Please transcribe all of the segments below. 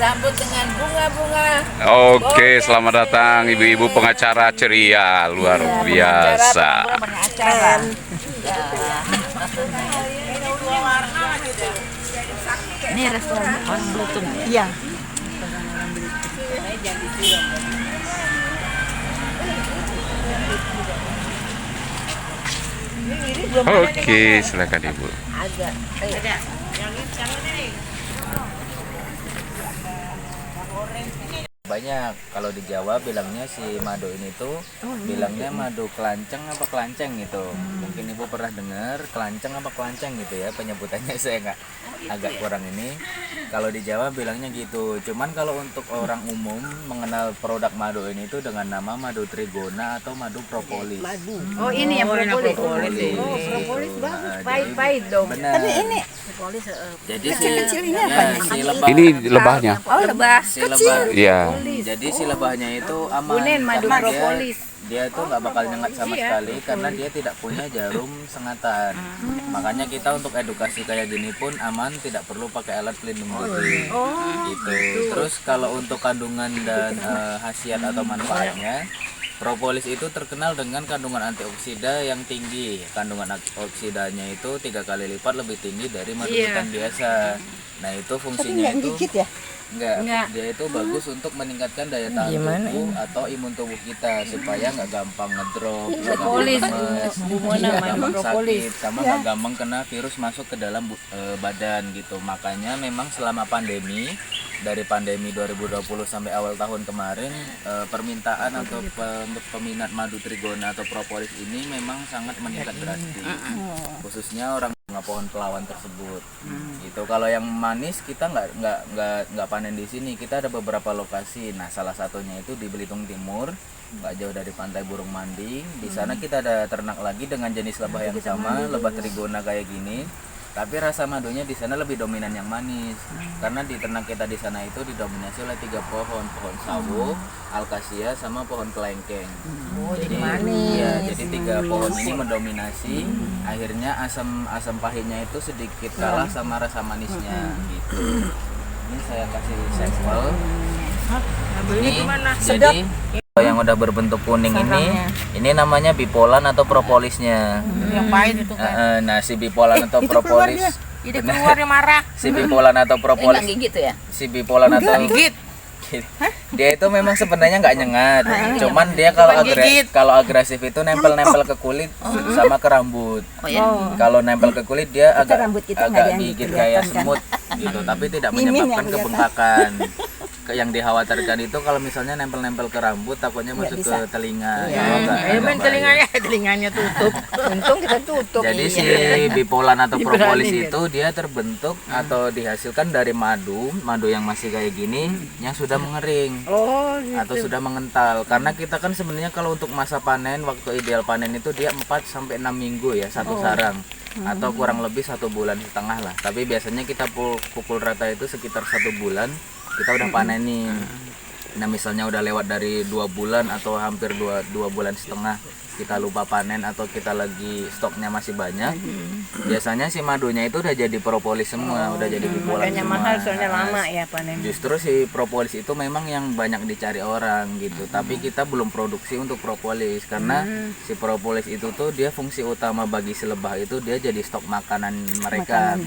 Sambut dengan bunga-bunga. Oke, selamat datang ibu-ibu pengacara ceria, luar biasa. Ini restoran orang Belitung. Iya. Oke, silakan ibu. Ada. Banyak kalau di Jawa bilangnya si madu ini tuh bilangnya madu kelanceng apa kelanceng gitu. Mungkin ibu pernah dengar kelanceng apa kelanceng gitu ya penyebutannya. Saya nggak agak kurang ini. Kalau di Jawa bilangnya gitu. Cuman kalau untuk orang umum mengenal produk madu ini tuh dengan nama madu trigona atau madu propolis. Oh, ini yang propolis. Propolis. Oh, propolis Gitu. bagus. Nah, Pahit-pahit dong. Benar. Tapi ini Propolis. Jadi kecil-kecil ini apa nih? si lebah. Ini lebahnya. Oh, lebah. Si lebah. Iya. Jadi si lebahnya itu aman. Bunen madu karena propolis. Dia tuh nggak bakal nyengat sama sekali karena dia tidak punya jarum sengatan. Makanya kita untuk edukasi kayak gini pun aman, tidak perlu pakai alat pelindung diri. Gitu. Terus kalau untuk kandungan dan khasiat atau manfaatnya, propolis itu terkenal dengan kandungan antioksida yang tinggi. Kandungan antioksidanya itu 3 kali lipat lebih tinggi dari madu hutan biasa. Nah itu tapi fungsinya nggak itu gigit ya? enggak, dia itu bagus untuk meningkatkan daya tahan tubuh atau imun tubuh kita supaya nggak gampang ngedrop, nggak Propolis. gampang lemes, Bumona nggak madu gampang propolis. sakit, sama nggak gampang kena virus masuk ke dalam badan gitu. Makanya memang selama pandemi, dari pandemi 2020 sampai awal tahun kemarin, permintaan atau untuk peminat madu trigona atau propolis ini memang sangat meningkat drastis, khususnya orang bunga pohon pelawan tersebut. Gitu. Kalau yang manis kita nggak panen di sini. Kita ada beberapa lokasi. Nah, salah satunya itu di Belitung Timur, nggak jauh dari Pantai Burung Manding. Di sana kita ada ternak lagi dengan jenis lebah yang sama, lebah trigona kayak gini. Tapi rasa madunya di sana lebih dominan yang manis. Karena di ternak kita di sana itu didominasi oleh 3 pohon sawo, alkasia, sama pohon kelengkeng. Jadi manis. Iya, jadi 3 pohon ini mendominasi. Akhirnya asam pahitnya itu sedikit kalah sama rasa manisnya gitu. Ini saya kasih sampel. Ini jadi yang udah berbentuk kuning ini namanya bipolan atau propolisnya. Yang pahit itu kan. Nah, si bipolan atau propolis Ini keluarnya marah. si bipolan atau propolis Gigit tuh ya? si bipolan atau Gigit. dia itu memang sebenarnya nggak nyengat, cuman dia kalau agresif itu nempel ke kulit sama ke rambut. Kalau nempel ke kulit dia rambut kita nggak ada yang gigit kelihatan kayak kan? semut gitu, tapi tidak Mimin menyebabkan yang kebengkakan. Yang dikhawatirkan itu kalau misalnya nempel ke rambut takutnya masuk ke bisa. telinga. Telinganya tutup. Untung kita tutup. Jadi si bipolan atau propolis itu dia terbentuk atau dihasilkan dari madu yang masih kayak gini yang sudah mengering atau sudah mengental. Karena kita kan sebenarnya kalau untuk masa panen, waktu ideal panen itu dia 4 sampai 6 minggu ya, satu sarang. Atau kurang lebih 1,5 bulan lah. Tapi biasanya kita pukul rata itu sekitar 1 bulan kita udah panenin. Nah, misalnya udah lewat dari 2 bulan atau hampir 2 bulan setengah kita lupa panen atau kita lagi stoknya masih banyak, biasanya si madunya itu udah jadi propolis semua, udah jadi bipolar semua. Mahal soalnya lama ya panen. Justru si propolis itu memang yang banyak dicari orang gitu. Tapi kita belum produksi untuk propolis karena si propolis itu tuh dia fungsi utama bagi si lebah itu dia jadi stok makanan mereka.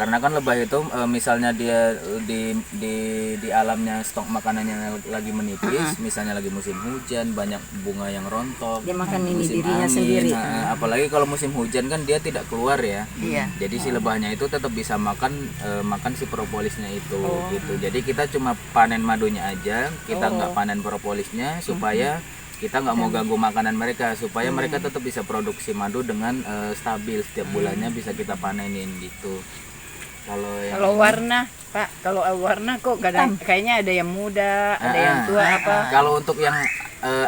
Karena kan lebah itu misalnya dia di alamnya stok makanannya lagi menipis, misalnya lagi musim hujan, banyak bunga yang rontok. Dia makan ini Musim dirinya angin, sendiri. apalagi kalau musim hujan kan dia tidak keluar ya. Iya. Jadi si lebahnya itu tetap bisa makan si propolisnya itu gitu. Jadi kita cuma panen madunya aja, kita nggak panen propolisnya supaya kita nggak mau ganggu makanan mereka, supaya mereka tetap bisa produksi madu dengan stabil, setiap bulannya bisa kita panenin gitu. Kalau warna, Pak, kalau warna kok kayaknya ada yang muda, ada yang tua apa? Kalau untuk yang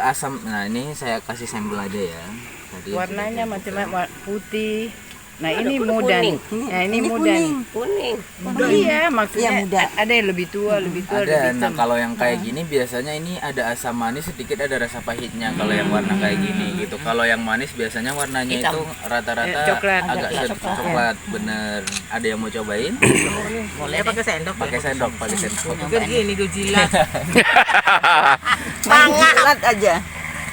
asam, nah ini saya kasih sampel aja ya. Tadi Warnanya macam-macam, putih. Nah ini muda nih. Nah ini muda nih. Kuning. Iya maksudnya Iya, muda. ada yang lebih tua, lebih Ada. hitam. Nah kalau yang kayak gini biasanya ini ada asam manis sedikit, ada rasa pahitnya kalau yang warna kayak gini gitu. Kalau yang manis biasanya warnanya itu rata-rata Coklat. agak coklat. Bener. Ada yang mau cobain? Boleh pakai sendok. Pakai sendok, pakai sendok. Gini gue jilat. Mangap aja.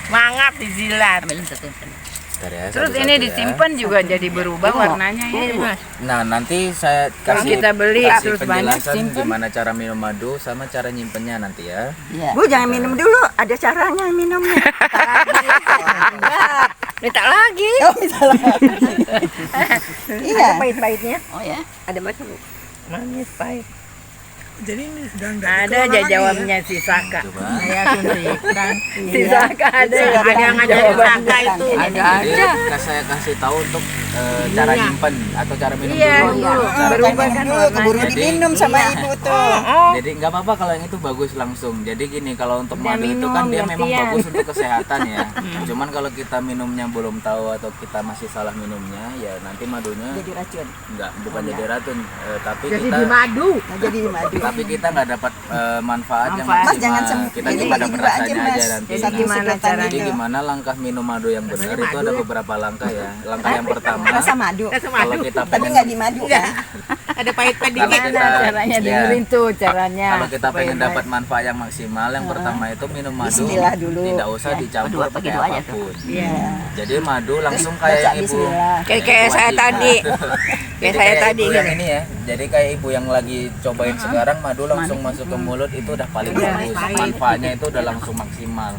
mangap dijilat. Bentar ya, Terus satu-satu ini ya. disimpan juga jadi berubah warnanya ini Mas. Nah nanti saya Kalau kasih, kita beli kasih terus banyak, penjelasan simpen. gimana cara minum madu sama cara nyimpennya nanti ya. Bu jangan minum dulu, ada caranya minumnya. Minta lagi. Oh, iya. Ada pahit-pahitnya. Oh ya. Ada macam Manis pahit. Jadi ini sedang Ada aja jawabnya si Saka. Coba. Ya suntikan. Si Saka ada yang ngajarin jawaban Saka itu. Jadi saya kasih tahu untuk cara nyimpen atau cara minum Iya, dulu. dulu. Cara Berubah minum. kan dulu, keburu warnanya. diminum sama ibu tuh. Jadi nggak apa-apa kalau yang itu bagus langsung. Jadi gini, kalau untuk Dia madu itu minum, kan dia memang gantian. bagus untuk kesehatan ya. Cuman kalau kita minumnya belum tahu atau kita masih salah minumnya, ya nanti madunya Jadi racun. bukan jadi racun, tapi Jadi kita di madu. Nah, jadi madu. tapi kita nggak dapat manfaat yang Manfaat. Mas maksimal. jangan Kita ini cuma bagi dapat dua aja rasanya Mas. aja nanti. Jadi Satu gimana sedotan caranya? Jadi itu. gimana langkah minum madu yang benar itu ada beberapa langkah ya. Langkah yang pertama, Rasa madu. kalau kita Tapi pengen nggak di madu kan? ada pahit-pahit Kalau dikit. kita- Caranya ya. dengerin tuh caranya. Kalau kita pengen dapat manfaat yang maksimal, yang pertama itu minum madu Bismillah dulu. tidak usah dicampur pakai apapun. Iya. Jadi madu langsung kayak Baca yang ibu. bismillah. Kayak saya wajib. tadi. Jadi saya kayak tadi ibu yang gitu. ini ya. Jadi kayak ibu yang lagi cobain sekarang madu langsung masuk ke mulut itu udah paling bagus. Manfaatnya itu udah langsung maksimal.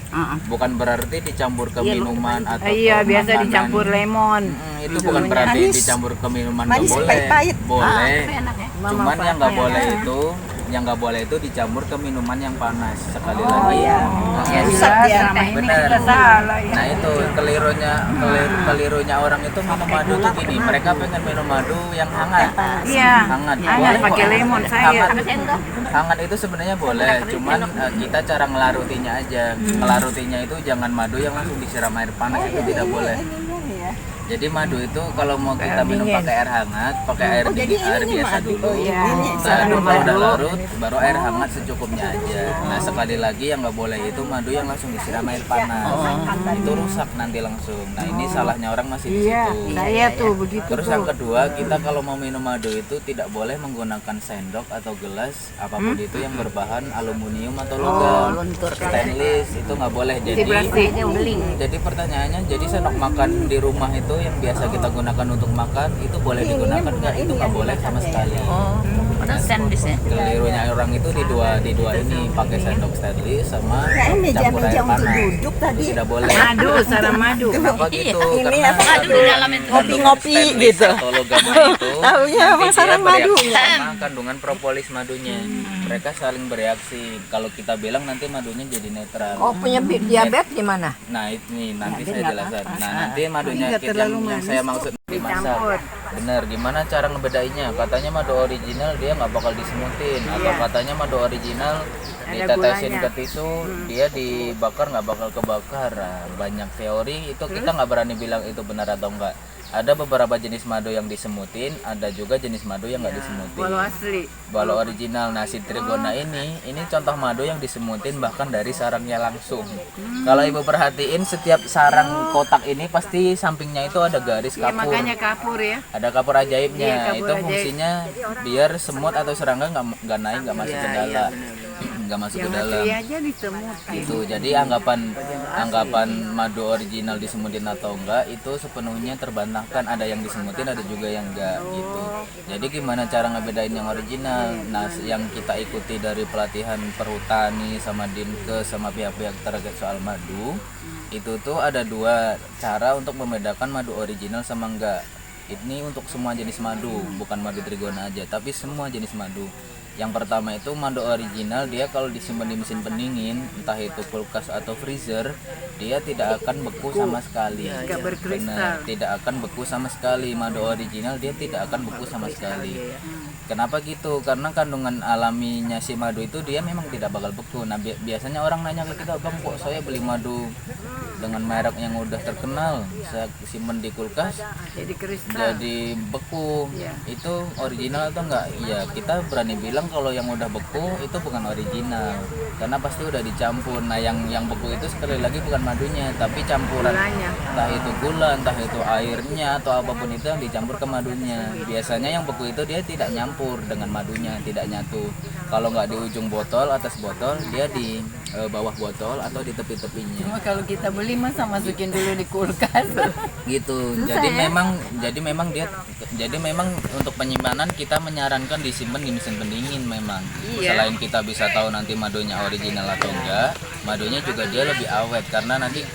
Bukan berarti dicampur ke minuman atau Iya, ke biasa makanan. dicampur lemon. Itu bukan berarti Manis. dicampur ke minuman nggak Manis, boleh. pahit-pahit. Boleh. Cuman yang nggak manfaatnya. boleh itu, yang nggak boleh itu dicampur ke minuman yang panas. Sekali lagi. Ya Nah, rusak dia. selama ini Benar. kita salah ya. Nah itu kelirunya orang itu minum madu tuh gini, mereka pengen minum madu yang hangat. Iya. Hangat. Hangat Boleh pakai kok. lemon saya. Hangat itu sebenarnya boleh, cuman kita cara ngelarutinya aja. Ngelarutinya itu jangan madu yang langsung disiram air panas, itu tidak boleh. Jadi madu itu kalau mau kita minum pakai air hangat, pakai air dingin, air biasa dulu. iya. Baru kalau udah larut, baru air hangat secukupnya aja. Nah sekali lagi yang nggak boleh itu madu yang langsung disiram air panas. Itu rusak nanti langsung. Nah ini salahnya orang masih di Iya, situ. saya tuh begitu Terus tuh. yang kedua, kita kalau mau minum madu itu tidak boleh menggunakan sendok atau gelas apapun itu yang berbahan aluminium atau logam. Stainless itu nggak boleh. Jadi pertanyaannya, jadi sendok makan di rumah itu yang biasa kita gunakan untuk makan itu boleh digunakan nggak? Itu nggak boleh sama sekali. Kelirunya orang itu di dua ini pakai sendok stainless sama Nah, ini campur air meja-meja untuk panas. duduk tadi. Itu tidak boleh. Madu, sarang madu. Kenapa gitu? Ini Karena apa? Ngopi-ngopi stainless gitu. atau logamnya itu Taunya nanti emang dia sarang bereaksi madunya. sama kandungan propolis madunya. Mereka saling bereaksi. Kalau kita bilang nanti madunya jadi netral. Punya diabetes gimana? Nah ini nanti saya jelaskan. Nah nanti madunya yang saya maksud dimasak. Bener, gimana cara ngebedainya? Katanya madu original dia nggak bakal disemutin, atau katanya madu original ditetesin ke tisu dia dibakar nggak bakal kebakar. Nah, banyak teori itu kita nggak berani bilang itu benar atau enggak. Ada beberapa jenis madu yang disemutin, ada juga jenis madu yang nggak disemutin. Walau asli. Walau original. Nah si Trigona ini contoh madu yang disemutin bahkan dari sarangnya langsung. Kalau ibu perhatiin setiap sarang kotak ini pasti sampingnya itu ada garis Ya kapur. makanya kapur ya. Ada kapur ajaibnya. Iya, kapur Itu ajaib. fungsinya biar semut atau serangga nggak naik, nggak masuk ke dalam, nggak masuk ke dalam. Asli aja disemut. Gitu. Jadi anggapan madu original disemutin atau enggak itu sepenuhnya terbantahkan. Ada yang disemutin, ada juga yang enggak gitu. Jadi gimana cara ngebedain yang original? Nah, yang kita ikuti dari pelatihan perhutani sama Dinkes sama pihak-pihak terkait soal madu, itu tuh ada dua cara untuk membedakan madu original sama enggak. Ini untuk semua jenis madu, bukan madu Trigona aja, tapi semua jenis madu. Yang pertama itu madu original, dia kalau disimpan di mesin pendingin, entah itu kulkas atau freezer, dia tidak akan beku sama sekali. Nggak berkristal. Benar, tidak akan beku sama sekali. Madu original dia tidak akan beku sama sekali. Kenapa gitu? Karena kandungan alaminya si madu itu dia memang tidak bakal beku. Nah biasanya orang nanya ke kita, bang kok saya beli madu dengan merek yang udah terkenal, saya simpen di kulkas Jadi kristal. jadi beku. Iya. Itu original atau enggak? Ya kita berani bilang kalau yang udah beku itu bukan original, karena pasti udah dicampur. Nah yang beku itu sekali lagi bukan madunya, tapi campuran, Gulanya. entah itu gula, entah itu airnya atau apapun itu yang dicampur ke madunya. Biasanya yang beku itu dia tidak nyampur dengan madunya, tidak nyatu. Kalau nggak di ujung botol, atas botol, dia di bawah botol atau di tepi-tepinya. Cuma kalau kita beli masa masukin dulu di kulkas. Gitu. Jadi memang untuk penyimpanan kita menyarankan disimpan di mesin pendingin memang. Iya. Selain kita bisa tahu nanti madunya original atau enggak, madunya juga dia lebih awet karena nanti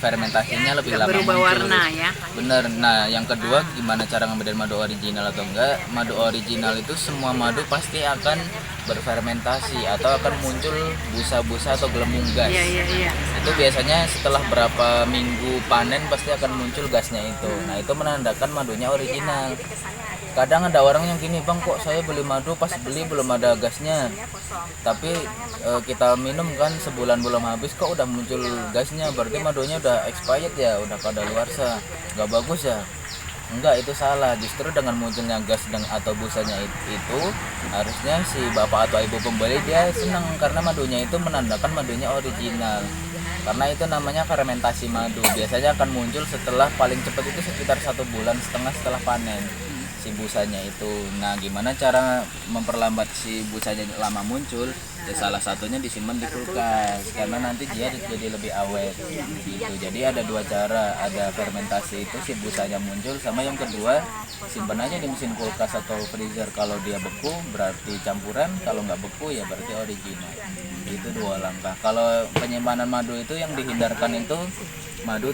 fermentasinya lebih lama Berubah muncul. warna ya. Bener. Nah, yang kedua gimana cara ngebedain madu original atau enggak? Madu original itu semua madu pasti akan berfermentasi atau akan muncul busa-busa atau gelembung gas. Iya. Itu biasanya setelah berapa minggu panen pasti akan muncul gasnya itu. Nah, itu menandakan madunya original. Kadang ada orang yang gini, "Bang, kok saya beli madu pas beli belum ada gasnya." Tapi kita minum kan sebulan belum habis kok udah muncul gasnya, berarti madunya udah expired ya, udah kadaluarsa. Nggak bagus ya. Enggak, itu salah. Justru dengan munculnya gas dan atau busanya itu harusnya si bapak atau ibu pembeli dia senang karena madunya itu menandakan madunya original. Karena itu namanya fermentasi madu. Biasanya akan muncul setelah paling cepat itu sekitar 1,5 bulan setelah panen si busanya itu. Nah, gimana cara memperlambat si busanya lama muncul? Ya salah satunya disimpan di kulkas karena nanti dia jadi lebih awet gitu. Jadi ada dua cara, ada fermentasi itu si busanya muncul, sama yang kedua simpan aja di mesin kulkas atau freezer. Kalau dia beku berarti campuran, kalau nggak beku ya berarti original. Itu dua langkah. Kalau penyimpanan madu itu yang dihindarkan itu madu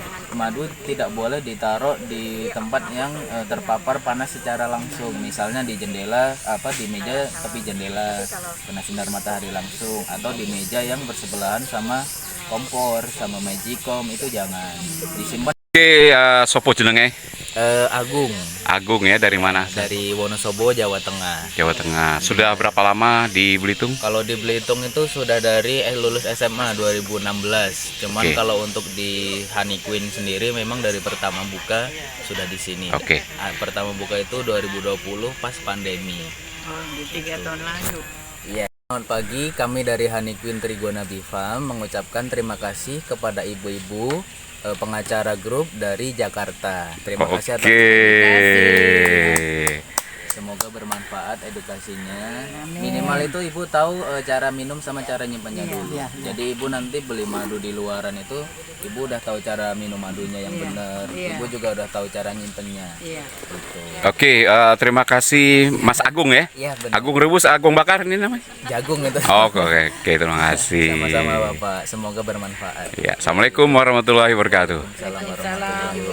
tidak boleh ditaruh di tempat yang terpapar panas secara langsung, misalnya di jendela di meja tepi jendela kena sinar matahari langsung, atau di meja yang bersebelahan sama kompor sama magicom, itu jangan disimpan. Oke, sopo jenenge? Agung Agung ya, dari mana? dari Wonosobo, Jawa Tengah. Jawa Tengah. Sudah berapa lama di Belitung? Kalau di Belitung itu sudah dari lulus SMA 2016. Cuman Oke. kalau untuk di Honey Queen sendiri memang dari pertama buka sudah di sini. Oke. Pertama buka itu 2020 pas pandemi. Oh, di 3 tahun lalu. Iya. Selamat pagi, kami dari Honey Queen Trigona Bifam mengucapkan terima kasih kepada ibu-ibu pengacara grup dari Jakarta. Terima kasih atas Oke. semoga bermanfaat edukasinya. Minimal itu ibu tahu cara minum sama cara nyimpannya dulu. Jadi ibu nanti beli madu di luaran itu ibu udah tahu cara minum madunya yang benar. Iya. Ibu juga udah tahu cara nyimpennya. Iya. Gitu. Oke, terima kasih Mas Agung ya. Iya benar. Agung rebus, Agung bakar ini namanya. Jagung itu. Oke, terima kasih. Sama-sama Bapak. Semoga bermanfaat. Ya, Assalamualaikum warahmatullahi wabarakatuh. Salam warahmatullahi wabarakatuh.